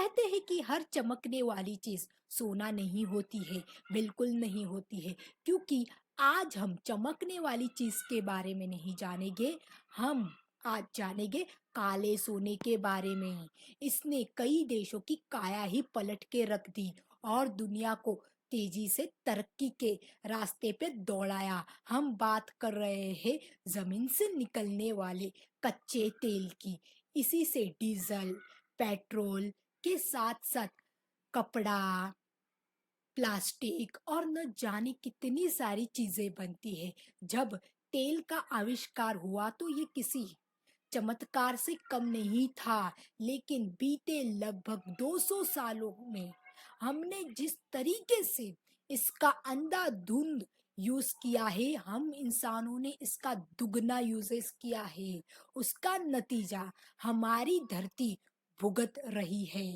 कहते हैं कि हर चमकने वाली चीज सोना नहीं होती है। बिल्कुल नहीं होती है, क्योंकि आज हम चमकने वाली चीज के बारे में नहीं जानेंगे। हम आज जानेंगे काले सोने के बारे में। इसने कई देशों की काया ही पलट के रख दी और दुनिया को तेजी से तरक्की के रास्ते पे दौड़ाया। हम बात कर रहे हैं जमीन से निकलने वाले कच्चे तेल की। इसी से डीजल, पेट्रोल के साथ साथ कपड़ा, प्लास्टिक और न जाने कितनी सारी चीजें बनती है। जब तेल का आविष्कार हुआ तो ये किसी चमत्कार से कम नहीं था, लेकिन बीते लगभग 200 सालों में हमने जिस तरीके से इसका अंधाधुंध यूज किया है, हम इंसानों ने इसका दुगना यूजेस किया है, उसका नतीजा हमारी धरती भुगत रही है।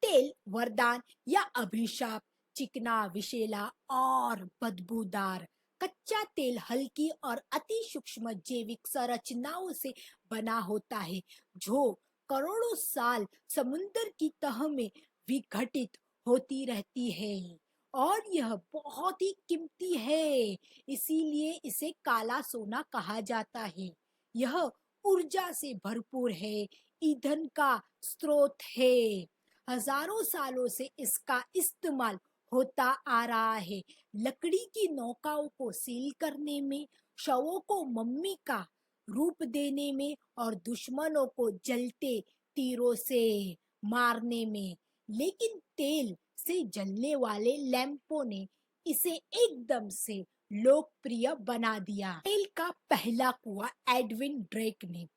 तेल वरदान या अभिशाप? चिकना, विषैला और बदबूदार कच्चा तेल हल्की और अति सूक्ष्म जैविक संरचनाओं से बना होता है, जो करोड़ों साल समुद्र की तह में विघटित होती रहती है। और यह बहुत ही कीमती है, इसीलिए इसे काला सोना कहा जाता है। यह ऊर्जा से भरपूर है, ईंधन का स्रोत है। हजारों सालों से इसका इस्तेमाल होता आ रहा है, लकड़ी की नौकाओं को सील करने में, शवों को मम्मी का रूप देने में और दुश्मनों को जलते तीरों से मारने में। लेकिन तेल से जलने वाले लैंपों ने इसे एकदम से लोकप्रिय बना दिया। तेल का पहला कुआं एडविन ड्रेक ने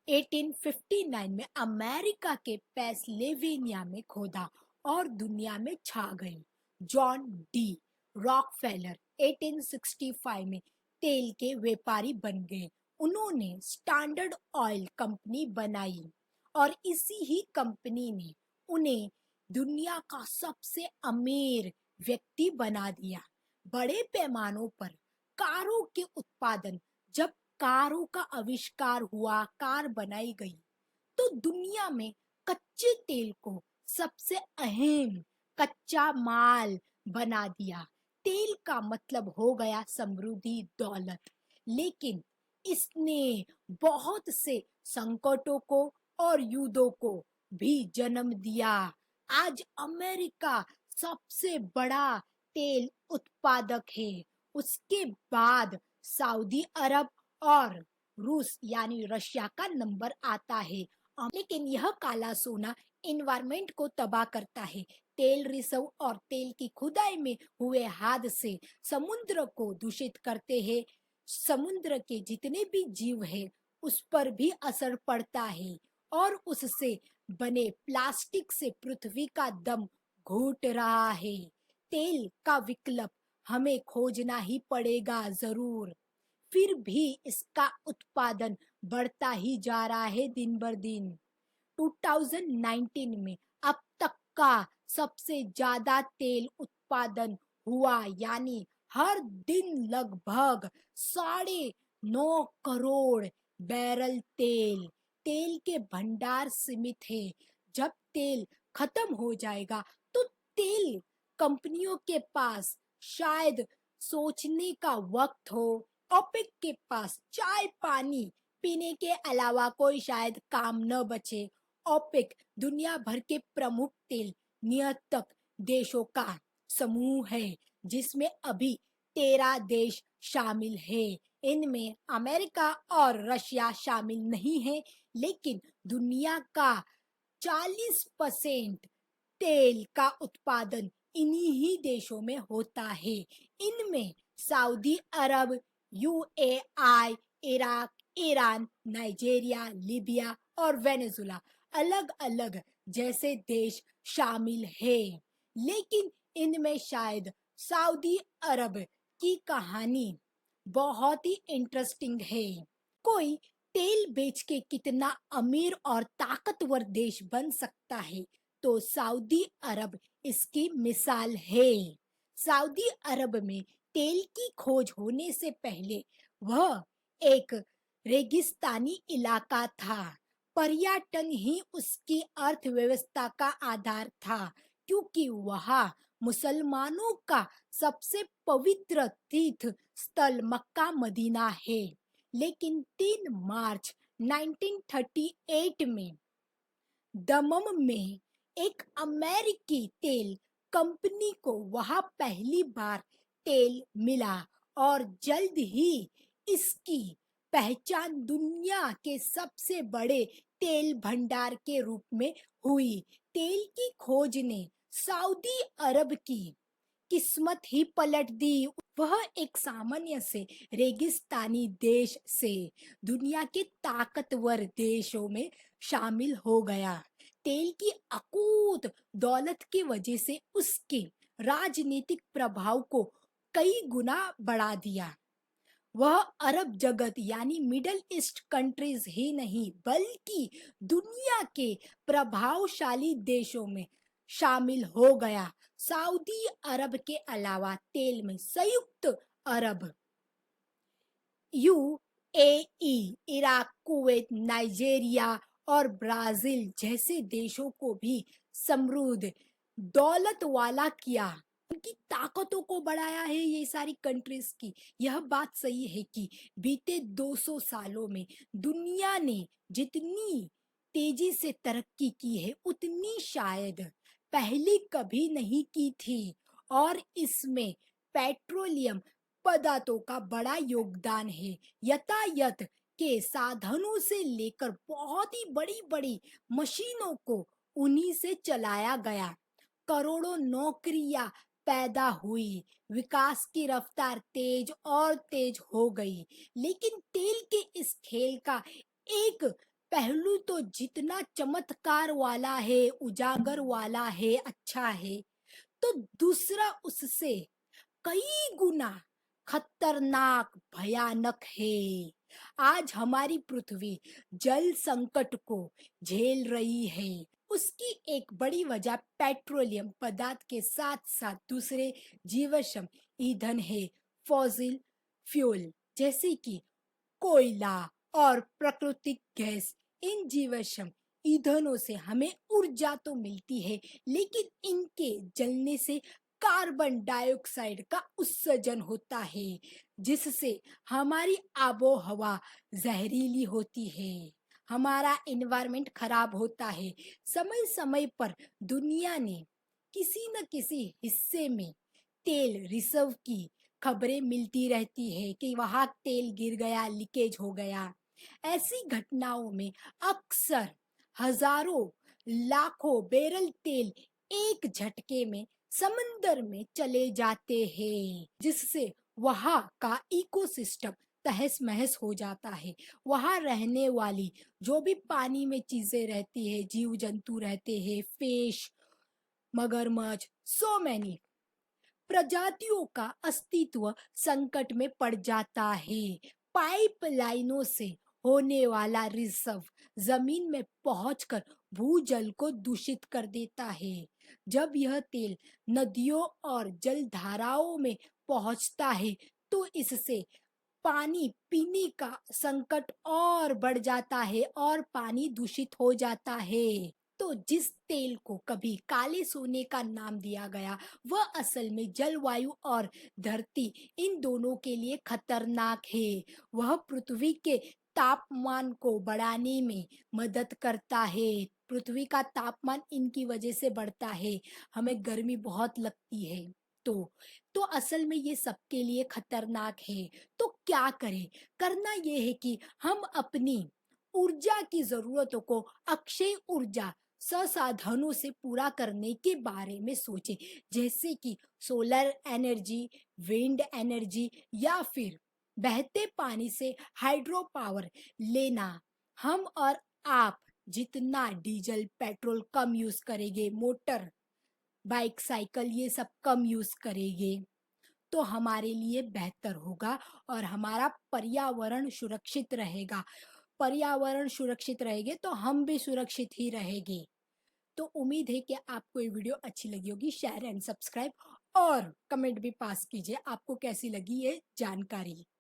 1859 में अमेरिका के पेंसिल्वेनिया में खोदा और दुनिया में छा गई। जॉन डी रॉकफेलर 1865 में तेल के व्यापारी बन गए। उन्होंने स्टैंडर्ड ऑयल कंपनी बनाई और इसी ही कंपनी ने उन्हें दुनिया का सबसे अमीर व्यक्ति बना दिया। बड़े पैमानों पर कारों के उत्पादन, जब कारों का आविष्कार हुआ, कार बनाई गई, तो दुनिया में कच्चे तेल को सबसे अहम कच्चा माल बना दिया। तेल का मतलब हो गया समृद्धि, दौलत। लेकिन इसने बहुत से संकटों को और युद्धों को भी जन्म दिया। आज अमेरिका सबसे बड़ा तेल उत्पादक है। उसके बाद सऊदी अरब और रूस यानी रशिया का नंबर आता है। लेकिन यह काला सोना इन्वायरमेंट को तबाह करता है। तेल रिजर्व और तेल की खुदाई में हुए हादसे समुद्र को दूषित करते हैं। समुद्र के जितने भी जीव हैं, उस पर भी असर पड़ता है और उससे बने प्लास्टिक से पृथ्वी का दम घुट रहा है। तेल का विकल्प हमें खोजना ही पड़ेगा जरूर। फिर भी इसका उत्पादन बढ़ता ही जा रहा है दिन बर दिन। 2019 में अब तक का सबसे ज्यादा तेल उत्पादन हुआ, यानी हर दिन लगभग 9.5 करोड़ बैरल तेल। तेल के भंडार सीमित है। जब तेल खत्म हो जाएगा तो तेल कंपनियों के पास शायद सोचने का वक्त हो। ओपेक के पास चाय पानी पीने के अलावा कोई शायद काम न बचे। ओपेक दुनिया भर के प्रमुख तेल नियतक देशों का समूह है, जिसमें अभी 13 देश शामिल है। इनमें अमेरिका और रशिया शामिल नहीं है, लेकिन दुनिया का 40% तेल का उत्पादन इन्हीं ही देशों में होता है। इनमें सऊदी अरब, UAE, Iraq, Iran, Nigeria, Libya और वेनेजुला अलग अलग जैसे देश शामिल है। लेकिन इनमें शायद सऊदी अरब की कहानी बहुत ही इंटरेस्टिंग है। कोई तेल बेच के कितना अमीर और ताकतवर देश बन सकता है, तो सऊदी अरब इसकी मिसाल है। सऊदी अरब में तेल की खोज होने से पहले वह एक रेगिस्तानी इलाका था। पर्यटन ही उसकी अर्थव्यवस्था का आधार था, क्योंकि वहाँ मुसलमानों का सबसे पवित्र तीर्थ स्थल मक्का मदीना है। लेकिन 3 मार्च 1938 में दमम में एक अमेरिकी तेल कंपनी को वहां पहली बार तेल मिला और जल्द ही इसकी पहचान दुनिया के सबसे बड़े तेल भंडार के रूप में हुई। तेल की खोज ने सऊदी अरब की किस्मत ही पलट दी। वह एक सामान्य से रेगिस्तानी देश से दुनिया के ताकतवर देशों में शामिल हो गया। तेल की अकूत दौलत की वजह से उसके राजनीतिक प्रभाव को कई गुना बढ़ा दिया। वह अरब जगत यानी मिडल ईस्ट कंट्रीज ही नहीं बल्कि दुनिया के प्रभावशाली देशों में शामिल हो गया। सऊदी अरब के अलावा तेल में संयुक्त अरब, यूएई, इराक, कुवैत, नाइजीरिया और ब्राजील जैसे देशों को भी समृद्ध दौलत वाला किया। उनकी ताकतों को बढ़ाया है ये सारी कंट्रीज की। यह बात सही है कि बीते 200 सालों में दुनिया ने जितनी तेजी से तरक्की की है उतनी शायद पहले कभी नहीं की थी, और इसमें पेट्रोलियम पदार्थों का बड़ा योगदान है। यातायात के साधनों से लेकर बहुत ही बड़ी बड़ी मशीनों को उन्हीं से चलाया गया। करोड़ों नौकरियां पैदा हुई, विकास की रफ्तार तेज और तेज हो गई। लेकिन तेल के इस खेल का एक पहलू तो जितना चमत्कार वाला है, उजागर वाला है, अच्छा है, तो दूसरा उससे कई गुना खतरनाक भयानक है। आज हमारी पृथ्वी जल संकट को झेल रही है। उसकी एक बड़ी वजह पेट्रोलियम पदार्थ के साथ साथ दूसरे जीवाश्म ईंधन है। फॉसिल फ्यूल जैसे कि कोयला और प्राकृतिक गैस, इन जीवाश्म ईंधनों से हमें ऊर्जा तो मिलती है, लेकिन इनके जलने से कार्बन डाइऑक्साइड का उत्सर्जन होता है, जिससे हमारी आबो हवा जहरीली होती है, हमारा एनवायरनमेंट खराब होता है। समय समय पर दुनिया ने किसी न किसी हिस्से में तेल रिजर्व की खबरें मिलती रहती है कि वहां तेल गिर गया, लीकेज हो गया। ऐसी घटनाओं में अक्सर हजारों लाखों बैरल तेल एक झटके में समंदर में चले जाते हैं, जिससे वहां का इकोसिस्टम तहस महस हो जाता है। वहां रहने वाली जो भी पानी में चीजें रहती है, जीव जंतु रहते हैं, फिश, मगरमच्छ, सो मैनी प्रजातियों का अस्तित्व संकट में पड़ जाता है। पाइपलाइनों से होने वाला रिसव जमीन में पहुंचकर भूजल को दूषित कर देता है। जब यह तेल नदियों और जलधाराओं में पहुंचता है तो इससे पानी पीने का संकट और बढ़ जाता है और पानी दूषित हो जाता है। तो जिस तेल को कभी काले सोने का नाम दिया गया, वह असल में जलवायु और धरती इन दोनों के लिए खतरनाक है। वह पृथ्वी के तापमान को बढ़ाने में मदद करता है। पृथ्वी का तापमान इनकी वजह से बढ़ता है, हमें गर्मी बहुत लगती है। तो असल में ये सबके लिए खतरनाक है। तो क्या करें? करना ये है कि हम अपनी ऊर्जा की जरूरतों को अक्षय ऊर्जा संसाधनों से पूरा करने के बारे में सोचें, जैसे कि सोलर एनर्जी, विंड एनर्जी या फिर बहते पानी से हाइड्रो पावर लेना। हम और आप जितना डीजल पेट्रोल कम यूज करेंगे, मोटर बाइक साइकिल ये सब कम यूज करेंगे, तो हमारे लिए बेहतर होगा और हमारा पर्यावरण सुरक्षित रहेगा। पर्यावरण सुरक्षित रहेंगे तो हम भी सुरक्षित ही रहेंगे। तो उम्मीद है कि आपको ये वीडियो अच्छी लगी होगी। शेयर एंड सब्सक्राइब और कमेंट भी पास कीजिए आपको कैसी लगी ये जानकारी।